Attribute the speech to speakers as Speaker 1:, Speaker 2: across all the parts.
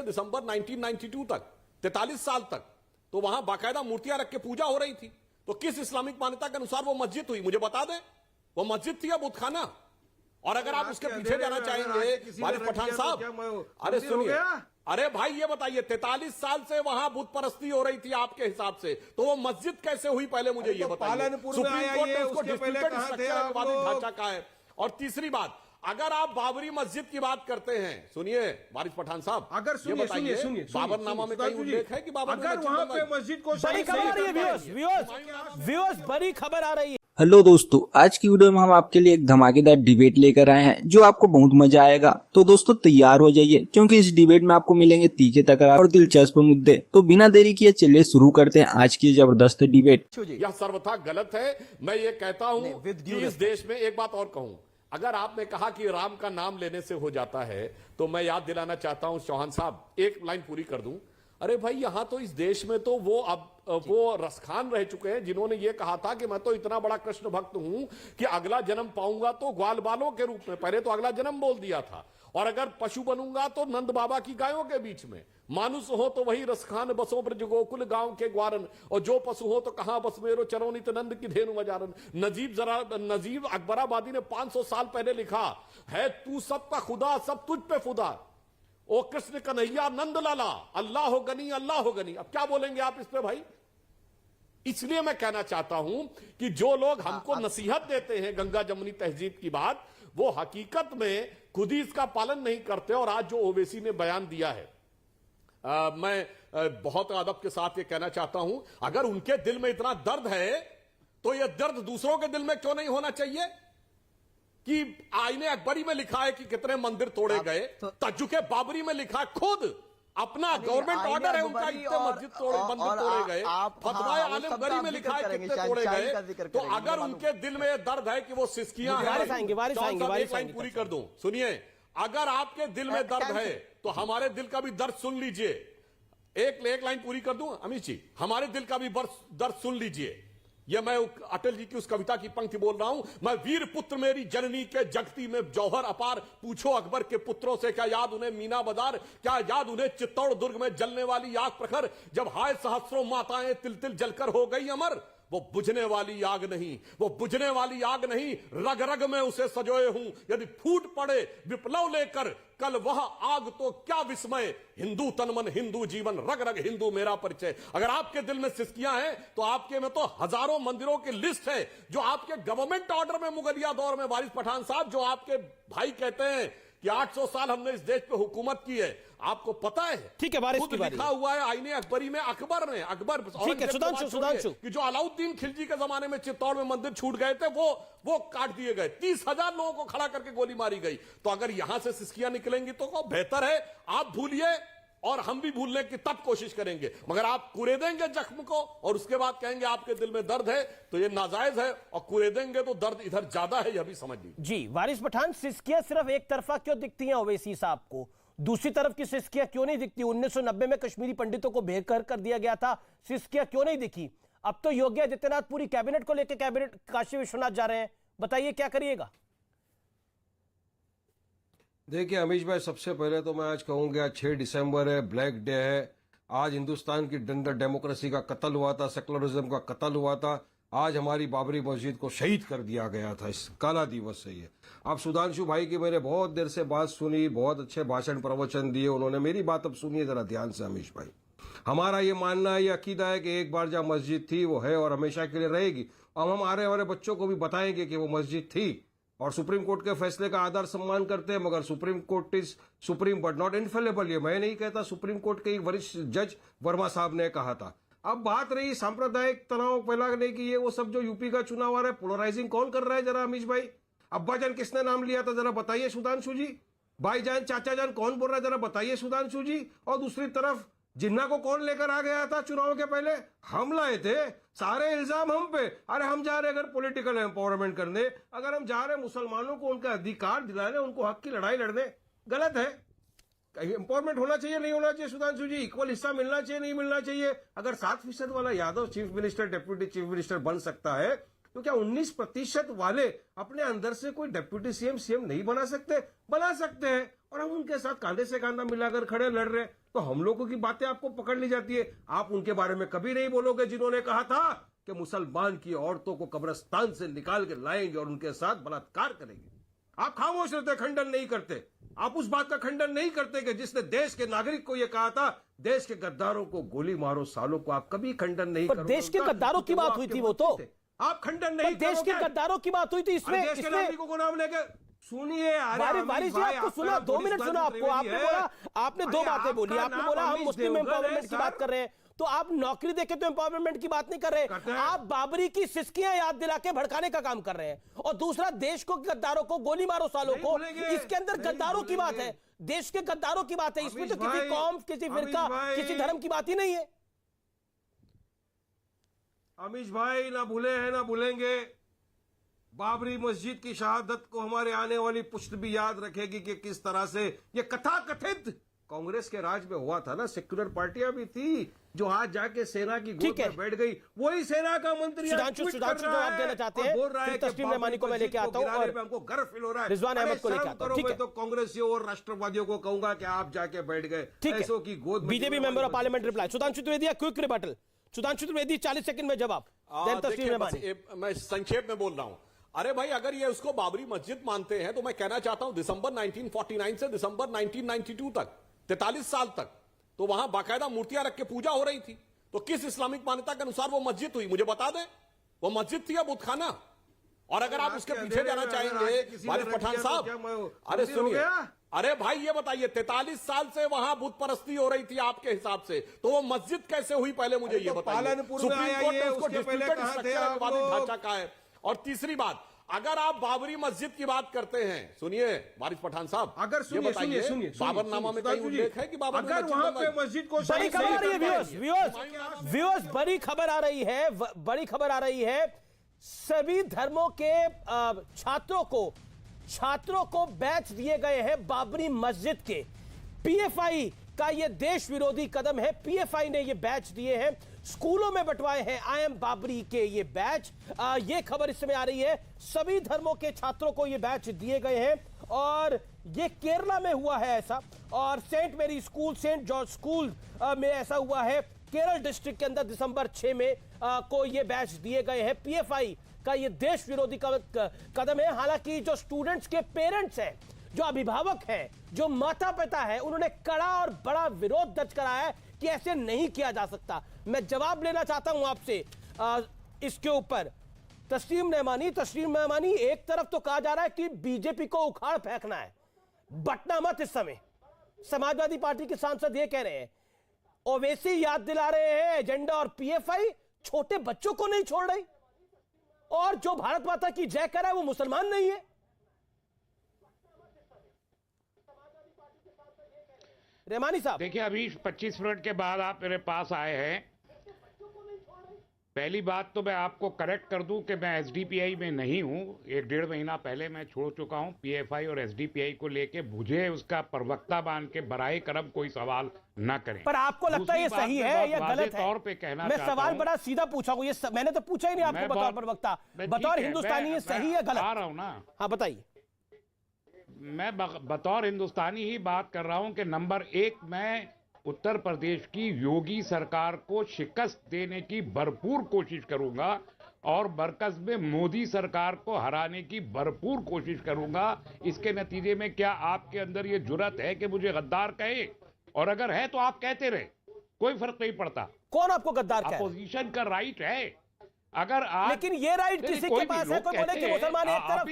Speaker 1: दिसंबर 1992 तक, 43 साल तक, तो वहां बाकायदा मूर्तियां रख के पूजा हो रही थी। तो किस इस्लामिक मान्यता के अनुसार वो मस्जिद हुई, मुझे बता दें। वो मस्जिद थी या बुतखाना? और अगर आप उसके पीछे जाना चाहेंगे वारिस पठान साहब, अरे सुनिए, अरे भाई ये बताइए, 43 साल से वहां बुत परस्ती हो रही थी आपके हिसाब से, तो वो मस्जिद कैसे हुई, पहले मुझे ये बताइए। सुप्रीम कोर्ट ने उसको डिस्प्यूटेड स्ट्रक्चर ढांचा का है। और तीसरी बात, अगर आप बाबरी मस्जिद की बात करते हैं, सुनिए वारिस पठान साहब,
Speaker 2: अगर सुनिए
Speaker 1: बाबरनामा में कहीं उल्लेख है कि बाबर
Speaker 2: अगर वहां पे मस्जिद को
Speaker 3: बड़ी खबर आ रही है, व्यूअर्स बड़ी खबर आ रही है।
Speaker 4: हेलो दोस्तों, आज की वीडियो में हम आपके लिए एक धमाकेदार डिबेट लेकर आए हैं जो आपको बहुत मजा आएगा। तो दोस्तों तैयार हो जाइए, क्योंकि इस डिबेट में आपको मिलेंगे तीखे तकरार और दिलचस्प मुद्दे। तो बिना देरी किए चलिए शुरू करते हैं आज की जबरदस्त डिबेट।
Speaker 1: यह सर्वथा गलत है। मैं ये कहता हूं कि इस देश में एक बात और कहूं, अगर आपने कहा कि राम का नाम लेने से हो जाता है, तो मैं याद दिलाना चाहता हूं चौहान साहब, एक लाइन पूरी कर दूं। अरे भाई, यहां तो इस देश में तो वो रसखान रह चुके हैं जिन्होंने ये कहा था कि मैं तो इतना बड़ा कृष्ण भक्त हूं कि अगला जन्म पाऊंगा तो ग्वाल बालों के रूप में, पहले तो अगला जन्म बोल दिया था, और अगर पशु बनूंगा तो नंद बाबा की गायों के बीच में, मानुष हो तो वही रसखान बसो ब्रज गोकुल गांव के ग्वारन, और जो पशु हो तो कहां बस मेरो चरोनित नंद की धेनु वजारन। नजीब अकबराबादी ने 500 साल पहले लिखा है, तू सबका खुदा सब तुझ पे खुदा, ओ कृष्ण कन्हैया नंद लाला, अल्लाह हो गनी अल्लाह हो गनी। अब क्या बोलेंगे आप इस पे भाई? इसलिए मैं कहना चाहता हूं कि जो लोग हमको नसीहत देते हैं गंगा जमुनी तहजीब की बात, वो हकीकत में खुद ही इसका पालन नहीं करते। और आज जो ओवैसी ने बयान दिया है, मैं बहुत अदब के साथ ये कहना चाहता हूं, अगर उनके दिल में इतना दर्द है तो ये दर्द दूसरों के दिल में क्यों नहीं होना चाहिए? कि आईने अकबरी में लिखा है कि कितने मंदिर तोड़े गए, तजुके बाबरी में लिखा है, खुद अपना गवर्नमेंट ऑर्डर है उनका, इतने मस्जिद मंदिर तोड़े गए, फतवाए आलमगीरी में लिखा है कितने तोड़े गए। तो अगर उनके दिल में दर्द है कि वो सिस्कियां हैं, एक लाइन पूरी कर दूं, सुनिए, अगर आपके दिल में दर्द है तो हमारे दिल का भी दर्द सुन लीजिए। एक लाइन पूरी कर दूं अमित जी, हमारे दिल का भी दर्द सुन लीजिए। यह मैं अटल जी की उस कविता की पंक्ति बोल रहा हूं, मैं वीर पुत्र मेरी जननी के जगती में जौहर अपार, पूछो अकबर के पुत्रों से क्या याद उन्हें मीना बाजार, क्या याद उन्हें चित्तौड़ दुर्ग में जलने वाली आग प्रखर, जब हाय सहस्रों माताएं तिल तिल जलकर हो गई अमर। वो बुझने वाली आग नहीं, वो बुझने वाली आग नहीं, रग रग में उसे सजोए हूं, यदि फूट पड़े विप्लव लेकर कल वह आग तो क्या विस्मय, हिंदू तन मन हिंदू जीवन, रग रग हिंदू मेरा परिचय। अगर आपके दिल में सिस्कियां हैं तो आपके में तो हजारों मंदिरों की लिस्ट है जो आपके गवर्नमेंट ऑर्डर में मुगलिया दौर में, वारिस पठान साहब, जो आपके भाई कहते हैं कि 800 साल हमने इस देश पे हुकूमत की है, आपको पता है?
Speaker 3: ठीक है, वारिस की
Speaker 1: लिखा हुआ है आईने अकबरी में, अकबर
Speaker 3: ठीक है, सुधांशु
Speaker 1: कि जो अलाउद्दीन खिलजी के जमाने में चित्तौड़ में मंदिर छूट गए थे, वो काट दिए गए, 30,000 लोगों को खड़ा करके गोली मारी गई। तो अगर यहां से सिस्कियां निकलेंगी तो बेहतर है आप भूलिए और हम भी भूलने की तब कोशिश करेंगे, मगर आप कुरेदेंगे जख्म को और उसके बाद कहेंगे आपके दिल में दर्द है, तो ये नाजायज है, और कुरेदेंगे तो दर्द इधर ज्यादा है, यह भी समझ लीजिए।
Speaker 3: जी वारिस पठान, सिस्कियां सिर्फ एक तरफा क्यों दिखती हैं ओवैसी साहब को? दूसरी तरफ की सिस्कियां क्यों नहीं दिखती? 1990 में कश्मीरी पंडितों को बेघर कर दिया गया था, सिस्कियां क्यों नहीं दिखी? अब तो योगी आदित्यनाथ पूरी कैबिनेट को लेकर कैबिनेट काशी विश्वनाथ जा रहे हैं, बताइए क्या करिएगा?
Speaker 2: देखिए अमीश भाई, सबसे पहले तो मैं आज कहूंगा 6 दिसंबर है, ब्लैक डे है। आज हिंदुस्तान की अंदर डेमोक्रेसी का कत्ल हुआ था, सेकुलरिज्म का कत्ल हुआ था। आज हमारी बाबरी मस्जिद को शहीद कर दिया गया था, इस काला दिवस से ये। अब सुधांशु भाई की मैंने बहुत देर से बात सुनी, बहुत अच्छे भाषण प्रवचन दिए उन्होंने। मेरी बात अब सुनिए जरा ध्यान से अमीश भाई। हमारा ये मानना है, ये अकीदा है कि एक बार जहाँ मस्जिद थी वो है और हमेशा के लिए रहेगी। अब हम हमारे बच्चों को भी बताएंगे कि वो मस्जिद थी, और सुप्रीम कोर्ट के फैसले का आदर सम्मान करते हैं, मगर supreme court is supreme but not infallible. ये मैं नहीं कहता, सुप्रीम कोर्ट के एक वरिष्ठ जज वर्मा साहब ने कहा था। अब बात रही सांप्रदायिक तनाव फैलाने की, ये वो सब जो यूपी का चुनाव आ रहा है, पोलराइजिंग कौन कर रहा है जरा अमीश भाई? अब्बाजान किसने नाम लिया था जरा बताइए सुधांशु जी। भाईजान चाचा जान कौन बोल रहा है जरा बताइए सुधांशु जी। और दूसरी तरफ जिन्ना को कौन लेकर आ गया था चुनाव के पहले? हम लाए थे, सारे इल्जाम हम पे। अरे हम जा रहे अगर पॉलिटिकल एम्पावरमेंट करने, अगर हम जा रहे मुसलमानों को उनका अधिकार दिलाने, उनको हक की लड़ाई लड़ने, गलत है? एम्पावरमेंट होना चाहिए नहीं होना चाहिए सुधांशु जी? इक्वल हिस्सा मिलना चाहिए नहीं मिलना चाहिए? अगर 7% वाला Yadav chief minister deputy chief minister बन सकता है, तो क्या 19% वाले अपने अंदर से कोई डिप्यूटी सीएम नहीं बना सकते? बना सकते हैं। और हम उनके साथ कांधे से कांधा मिलाकर खड़े लड़ रहे हैं, तो हम लोगों की बातें आपको पकड़ ली जाती है। आप उनके बारे में कभी नहीं बोलोगे जिन्होंने कहा था कि मुसलमान की औरतों को कब्रिस्तान से निकाल के लाएंगे और उनके साथ बलात्कार करेंगे। आप खामोश रहते, खंडन नहीं करते। आप उस बात का खंडन नहीं करते कि जिसने देश के नागरिक को यह कहा था, देश के गद्दारों को गोली मारो सालों को, आप कभी खंडन नहीं
Speaker 3: पर
Speaker 2: करोगे।
Speaker 3: देश के गद्दारों की बात हुई थी वो तो,
Speaker 2: आप खंडन नहीं
Speaker 3: देश के गद्दारों की बात हुई थी इसमें।
Speaker 2: देश के नागरिकों को नाम लेके सुनिए।
Speaker 3: वारिस जी आपको सुना, 2 मिनट सुना आपको। आपने बोला, आपने दो बातें बोली। आपने बोला हम मुस्लिम एम्पावरमेंट की बात कर रहे हैं, तो आप नौकरी देके तो एम्पावरमेंट की बात नहीं कर रहे, आप बाबरी की सिस्कियां याद दिला के भड़काने का काम कर रहे हैं। और दूसरा, देश को गद्दारों को गोली मारो सालों को, इसके अंदर गद्दारों की बात है, देश के गद्दारों की बात है। इसमें तो किसी कौम, किसी फिरका, किसी धर्म की बात ही नहीं है।
Speaker 2: अमीश भाई ना भूले हैं ना भूलेंगे। बाबरी मस्जिद की शहादत को हमारे आने वाली पुश्त भी याद रखेगी कि किस तरह से ये कथा कथित कांग्रेस के राज में हुआ था ना। सेक्युलर पार्टियां भी थी जो आज जाके सेना की गोद में बैठ गई। वही सेना का मंत्री
Speaker 3: सुधांशु जवाब देना चाहते हैं,
Speaker 2: बोल रहा है कि
Speaker 3: तस्लीम रहमानी को मैं लेके आता हूं और
Speaker 2: हमको गर्व फील हो रहा है।
Speaker 3: रिजवान अहमद को लेके आता हूं। ठीक है,
Speaker 2: तो कांग्रेसियों और राष्ट्रवादियों को कहूंगा कि आप जाके बैठ गए ऐसों की गोद में।
Speaker 3: BJP member of parliament reply. Sudhanshu Trivedi quick rebuttal. Sudhanshu Trivedi 40 second में जवाब। तस्लीम रहमानी।
Speaker 1: मैं संक्षेप में बोल रहा हूं। अरे भाई, अगर ये उसको बाबरी मस्जिद मानते हैं तो मैं कहना चाहता हूं दिसंबर 1949 से दिसंबर 1992 तक, 43 साल तक, तो वहां बाकायदा मूर्तियां रख के पूजा हो रही थी। तो किस इस्लामिक मान्यता के अनुसार वो मस्जिद हुई, मुझे बता दें। वो मस्जिद थी या बुतखाना? और अगर आप उसके पीछे जाना चाहेंगे वारिस पठान साहब, अरे सुनिए, अरे भाई ये बताइए, 43 साल से वहां बुत परस्ती हो रही थी आपके हिसाब से, तो वो मस्जिद कैसे हुई? पहले मुझे ये बताइए। सुप्रीम कोर्ट ने उसको डिस्प्यूटेड स्ट्रक्चर ढांचा कहा है। और तीसरी बात, अगर आप बाबरी मस्जिद की बात करते हैं, सुनिए वारिस पठान साहब,
Speaker 2: अगर सुनिए
Speaker 1: बाबरनामा में कहीं उल्लेख है कि बाबर
Speaker 2: मस्जिद को
Speaker 3: बड़ी खबर आ रही है व्यूअर्स, बड़ी खबर आ रही है, बड़ी खबर आ रही है। सभी धर्मों के छात्रों को बैच दिए गए हैं बाबरी मस्जिद के। पीएफआई का यह देश विरोधी कदम है। पीएफआई ने यह बैच दिए हैं, स्कूलों में बंटवाए हैं आई एम बाबरी के ये बैच। ये खबर इस समय आ रही है, सभी धर्मों के छात्रों को ये बैच दिए गए हैं और ये केरला में हुआ है ऐसा, और सेंट मेरी स्कूल, सेंट जॉर्ज स्कूल में ऐसा हुआ है। केरल डिस्ट्रिक्ट के अंदर दिसंबर 6 में को ये बैच दिए गए हैं। पीएफआई का ये देश विरोधी कदम है। हालांकि जो स्टूडेंट्स के पेरेंट्स हैं, जो अभिभावक हैं, जो माता पिता है, उन्होंने कड़ा और बड़ा विरोध दर्ज कराया है कि ऐसे नहीं किया जा सकता। मैं जवाब लेना चाहता हूं आपसे इसके ऊपर। तस्लीम रहमानी, एक तरफ तो कहा जा रहा है कि बीजेपी को उखाड़ फेंकना है, बटना मत इस समय। समाजवादी पार्टी के सांसद ये कह रहे हैं, ओवैसी याद दिला रहे हैं एजेंडा, और पीएफआई छोटे बच्चों को नहीं छोड़ रही, और जो भारत माता की जय कर रहा है वो मुसलमान नहीं है। रहमानी साहब,
Speaker 5: देखिए, अभी 25 मिनट के बाद आप मेरे पास आए हैं। पहली बात तो मैं आपको करेक्ट कर दूं कि मैं एसडीपीआई में नहीं हूं। 1-1.5 महीना पहले मैं छोड़ चुका हूं। पीएफआई और एसडीपीआई को लेके मुझे उसका प्रवक्ता मान के बराए करम कोई सवाल ना करें।
Speaker 3: पर आपको लगता है ये सही है या गलत है?
Speaker 5: तौर पे कहना
Speaker 3: मैं सवाल बड़ा सीधा पूछा हूं, ये मैंने तो पूछा ही नहीं आपको बतौर प्रवक्ता, बतौर हिंदुस्तानी ये सही है गलत?
Speaker 5: आ रहा हूं ना।
Speaker 3: हाँ बताइए।
Speaker 5: मैं बतौर हिंदुस्तानी ही बात कर रहा हूं कि नंबर 1, मैं उत्तर प्रदेश की योगी सरकार को शिकस्त देने की भरपूर कोशिश करूंगा और मरकज में मोदी सरकार को हराने की भरपूर कोशिश करूंगा। इसके नतीजे में क्या आपके अंदर ये जुर्रत है कि मुझे गद्दार कहे? और अगर है तो आप कहते रहे, कोई फर्क नहीं पड़ता।
Speaker 3: कौन आपको गद्दार कहे?
Speaker 5: अपोजिशन का राइट है। अगर आप,
Speaker 3: लेकिन ये राइट किसी के पास है? कोई बोले कि मुसलमान एक तरफ,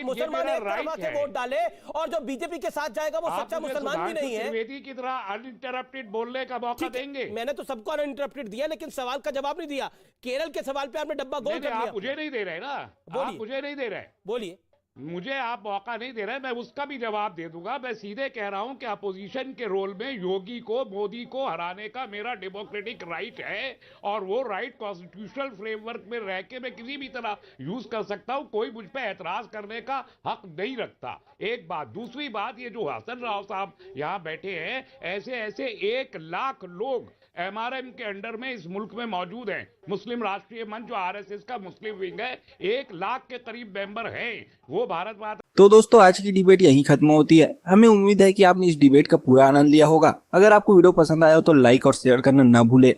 Speaker 3: मुसलमान एक तरफ आके वोट डाले और जो बीजेपी के साथ जाएगा वो सच्चा मुसलमान भी नहीं है।
Speaker 5: त्रिवेदी की तरह अनइंटरप्टेड बोलने का मौका देंगे।
Speaker 3: मैंने तो सबको अनइंटरप्टेड दिया, लेकिन सवाल का जवाब नहीं दिया। केरल के सवाल पे आपने डब्बा गोल कर दिया।
Speaker 5: आप मुझे नहीं दे रहे ना, आप मुझे नहीं दे रहे।
Speaker 3: बोलिए।
Speaker 5: मुझे आप मौका नहीं दे रहे, मैं उसका भी जवाब दे दूंगा। मैं सीधे कह रहा हूं कि अपोजिशन के रोल में योगी को, मोदी को हराने का मेरा डेमोक्रेटिक राइट है और वो राइट कॉन्स्टिट्यूशनल फ्रेमवर्क में रह के मैं किसी भी तरह यूज कर सकता हूं। कोई मुझ पर ऐतराज करने का हक नहीं रखता। एक बात। दूसरी बात, ये जो हसन राव साहब यहां बैठे हैं, ऐसे 1 लाख लोग एमआरएम के अंडर में इस मुल्क में मौजूद हैं। मुस्लिम राष्ट्रीय मंच जो आरएसएस का मुस्लिम विंग है, 1 लाख के करीब मेंबर हैं। वो भारत माता
Speaker 4: तो दोस्तों आज की डिबेट यहीं खत्म होती है। हमें उम्मीद है कि आपने इस डिबेट का पूरा आनंद लिया होगा। अगर आपको वीडियो पसंद आया हो तो लाइक और शेयर करना ना भूले।